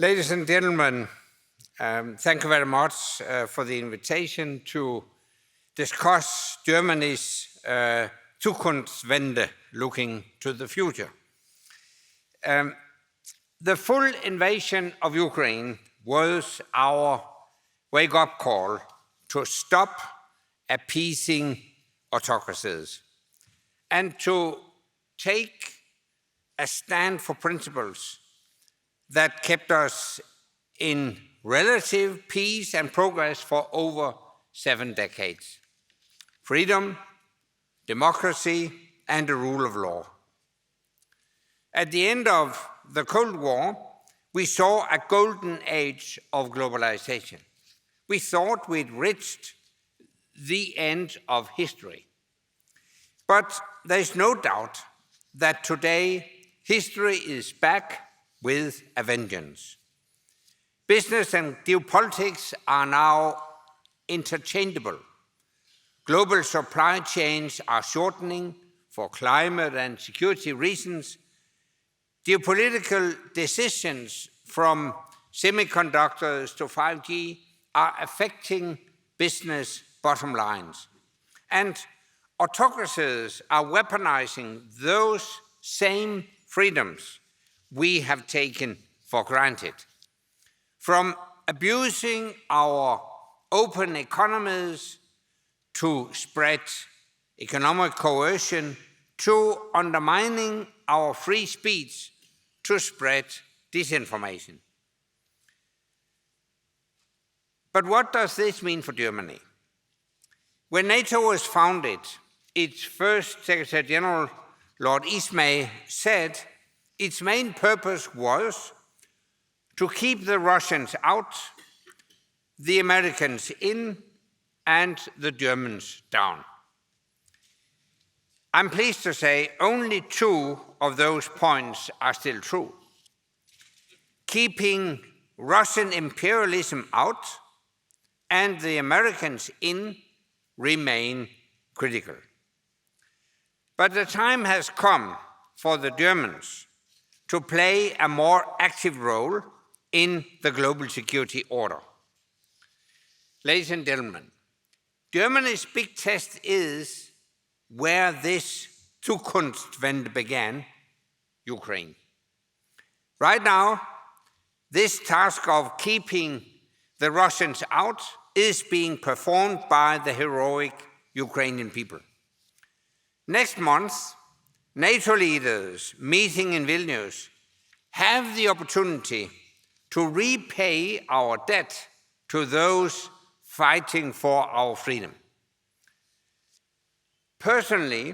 Ladies and gentlemen, thank you very much for the invitation to discuss Germany's Zukunftswende, looking to the future. The full invasion of Ukraine was our wake-up call to stop appeasing autocracies and to take a stand for principles that kept us in relative peace and progress for over 7 decades. Freedom, democracy, and the rule of law. At the end of the Cold War, we saw a golden age of globalization. We thought we'd reached the end of history. But there's no doubt that today history is back with a vengeance. Business and geopolitics are now interchangeable. Global supply chains are shortening for climate and security reasons. Geopolitical decisions from semiconductors to 5G are affecting business bottom lines. And autocracies are weaponizing those same freedoms we have taken for granted. From abusing our open economies to spread economic coercion, to undermining our free speech to spread disinformation. But what does this mean for Germany? When NATO was founded, its first Secretary General, Lord Ismay, said its main purpose was to keep the Russians out, the Americans in, and the Germans down. I'm pleased to say only 2 of those points are still true. Keeping Russian imperialism out and the Americans in remain critical. But the time has come for the Germans to play a more active role in the global security order. Ladies and gentlemen, Germany's big test is where this Zukunftswende began, Ukraine. Right now, this task of keeping the Russians out is being performed by the heroic Ukrainian people. Next month, NATO leaders meeting in Vilnius have the opportunity to repay our debt to those fighting for our freedom. Personally,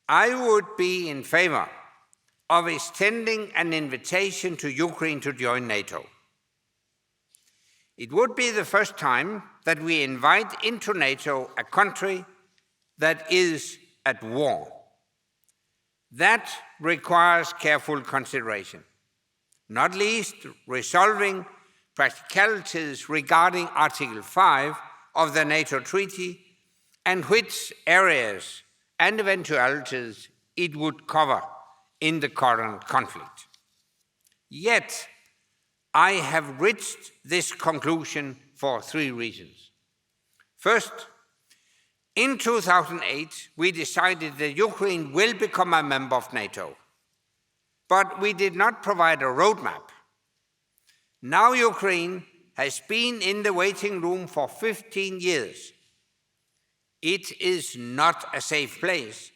I would be in favor of extending an invitation to Ukraine to join NATO. It would be the first time that we invite into NATO a country that is at war. That requires careful consideration, not least resolving practicalities regarding Article 5 of the NATO Treaty and which areas and eventualities it would cover in the current conflict. Yet, I have reached this conclusion for 3 reasons. First, in 2008, we decided that Ukraine will become a member of NATO, but we did not provide a roadmap. Now Ukraine has been in the waiting room for 15 years. It is not a safe place.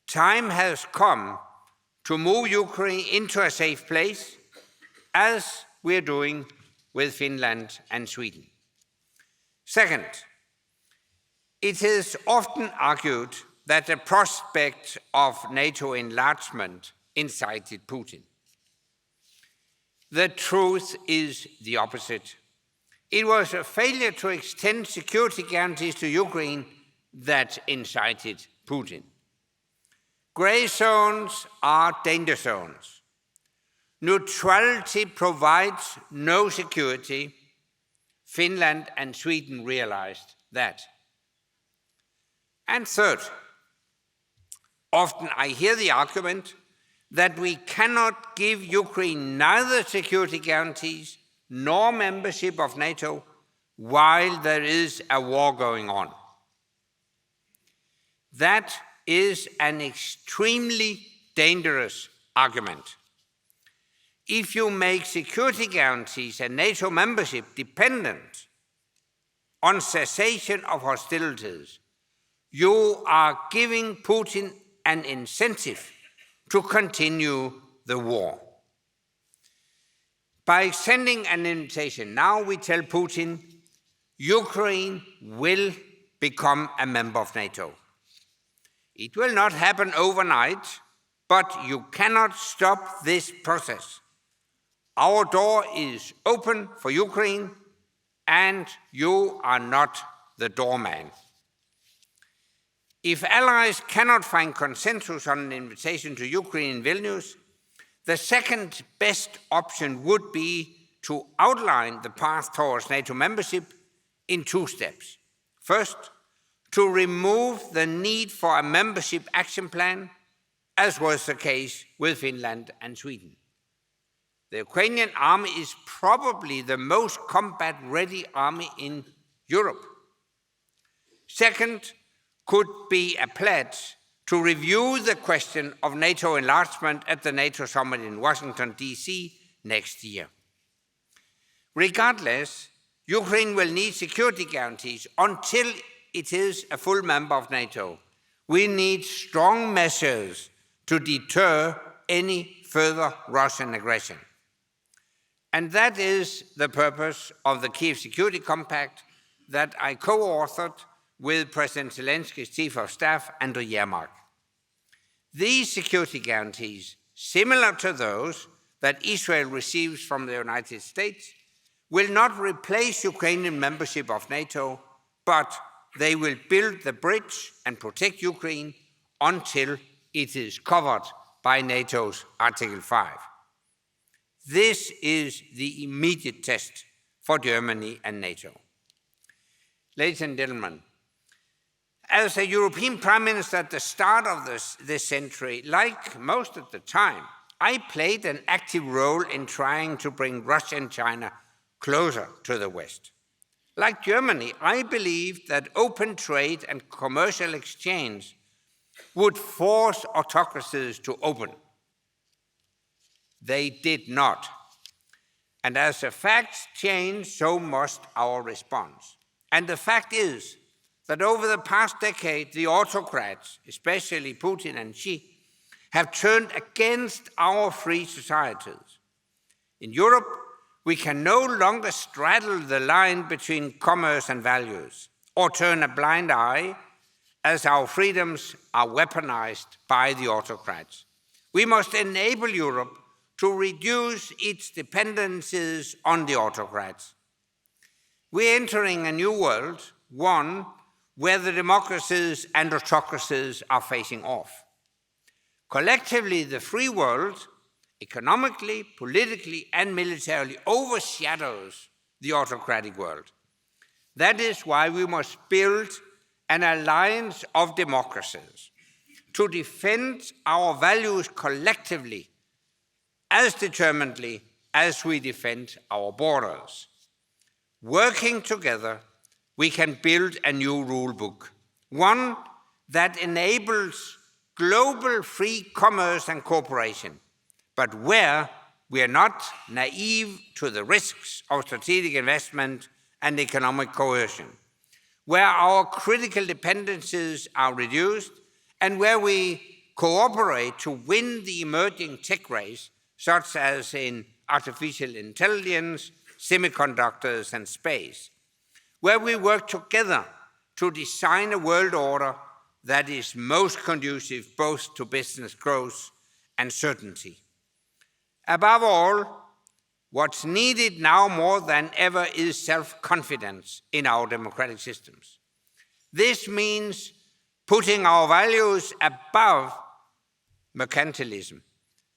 Time has come to move Ukraine into a safe place, as we're doing with Finland and Sweden. Second, it is often argued that the prospect of NATO enlargement incited Putin. The truth is the opposite. It was a failure to extend security guarantees to Ukraine that incited Putin. Gray zones are danger zones. Neutrality provides no security. Finland and Sweden realized that. And third, often I hear the argument that we cannot give Ukraine neither security guarantees nor membership of NATO while there is a war going on. That is an extremely dangerous argument. If you make security guarantees and NATO membership dependent on cessation of hostilities, you are giving Putin an incentive to continue the war. By extending an invitation, now we tell Putin, Ukraine will become a member of NATO. It will not happen overnight, but you cannot stop this process. Our door is open for Ukraine, and you are not the doorman. If allies cannot find consensus on an invitation to Ukraine in Vilnius, the second best option would be to outline the path towards NATO membership in 2 steps. First, to remove the need for a membership action plan, as was the case with Finland and Sweden. The Ukrainian army is probably the most combat-ready army in Europe. Second, could be a pledge to review the question of NATO enlargement at the NATO summit in Washington, D.C. next year. Regardless, Ukraine will need security guarantees until it is a full member of NATO. We need strong measures to deter any further Russian aggression. And that is the purpose of the Kiev Security Compact that I co-authored with President Zelensky's Chief of Staff, Andriy Yermak. These security guarantees, similar to those that Israel receives from the United States, will not replace Ukrainian membership of NATO, but they will build the bridge and protect Ukraine until it is covered by NATO's Article 5. This is the immediate test for Germany and NATO. Ladies and gentlemen, as a European Prime Minister at the start of this century, like most of the time, I played an active role in trying to bring Russia and China closer to the West. Like Germany, I believed that open trade and commercial exchange would force autocracies to open. They did not. And as the facts change, so must our response. And the fact is that over the past decade, the autocrats, especially Putin and Xi, have turned against our free societies. In Europe, we can no longer straddle the line between commerce and values, or turn a blind eye as our freedoms are weaponized by the autocrats. We must enable Europe to reduce its dependencies on the autocrats. We're entering a new world, one where the democracies and autocracies are facing off. Collectively, the free world, economically, politically, and militarily, overshadows the autocratic world. That is why we must build an alliance of democracies to defend our values collectively, as determinedly as we defend our borders. Working together, we can build a new rule book, one that enables global free commerce and cooperation, but where we are not naive to the risks of strategic investment and economic coercion, where our critical dependencies are reduced, and where we cooperate to win the emerging tech race, such as in artificial intelligence, semiconductors, and space, where we work together to design a world order that is most conducive both to business growth and certainty. Above all, what's needed now more than ever is self-confidence in our democratic systems. This means putting our values above mercantilism.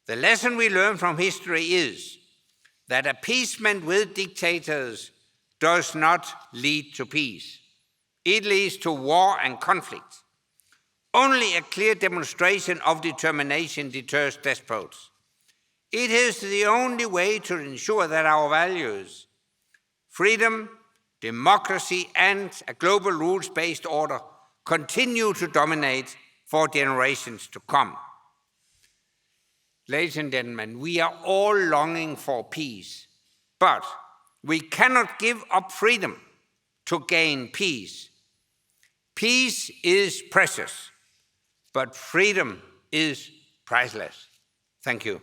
The lesson we learn from history is that appeasement with dictators does not lead to peace. It leads to war and conflict. Only a clear demonstration of determination deters despots. It is the only way to ensure that our values, freedom, democracy, and a global rules-based order continue to dominate for generations to come. Ladies and gentlemen, we are all longing for peace, but we cannot give up freedom to gain peace. Peace is precious, but freedom is priceless. Thank you.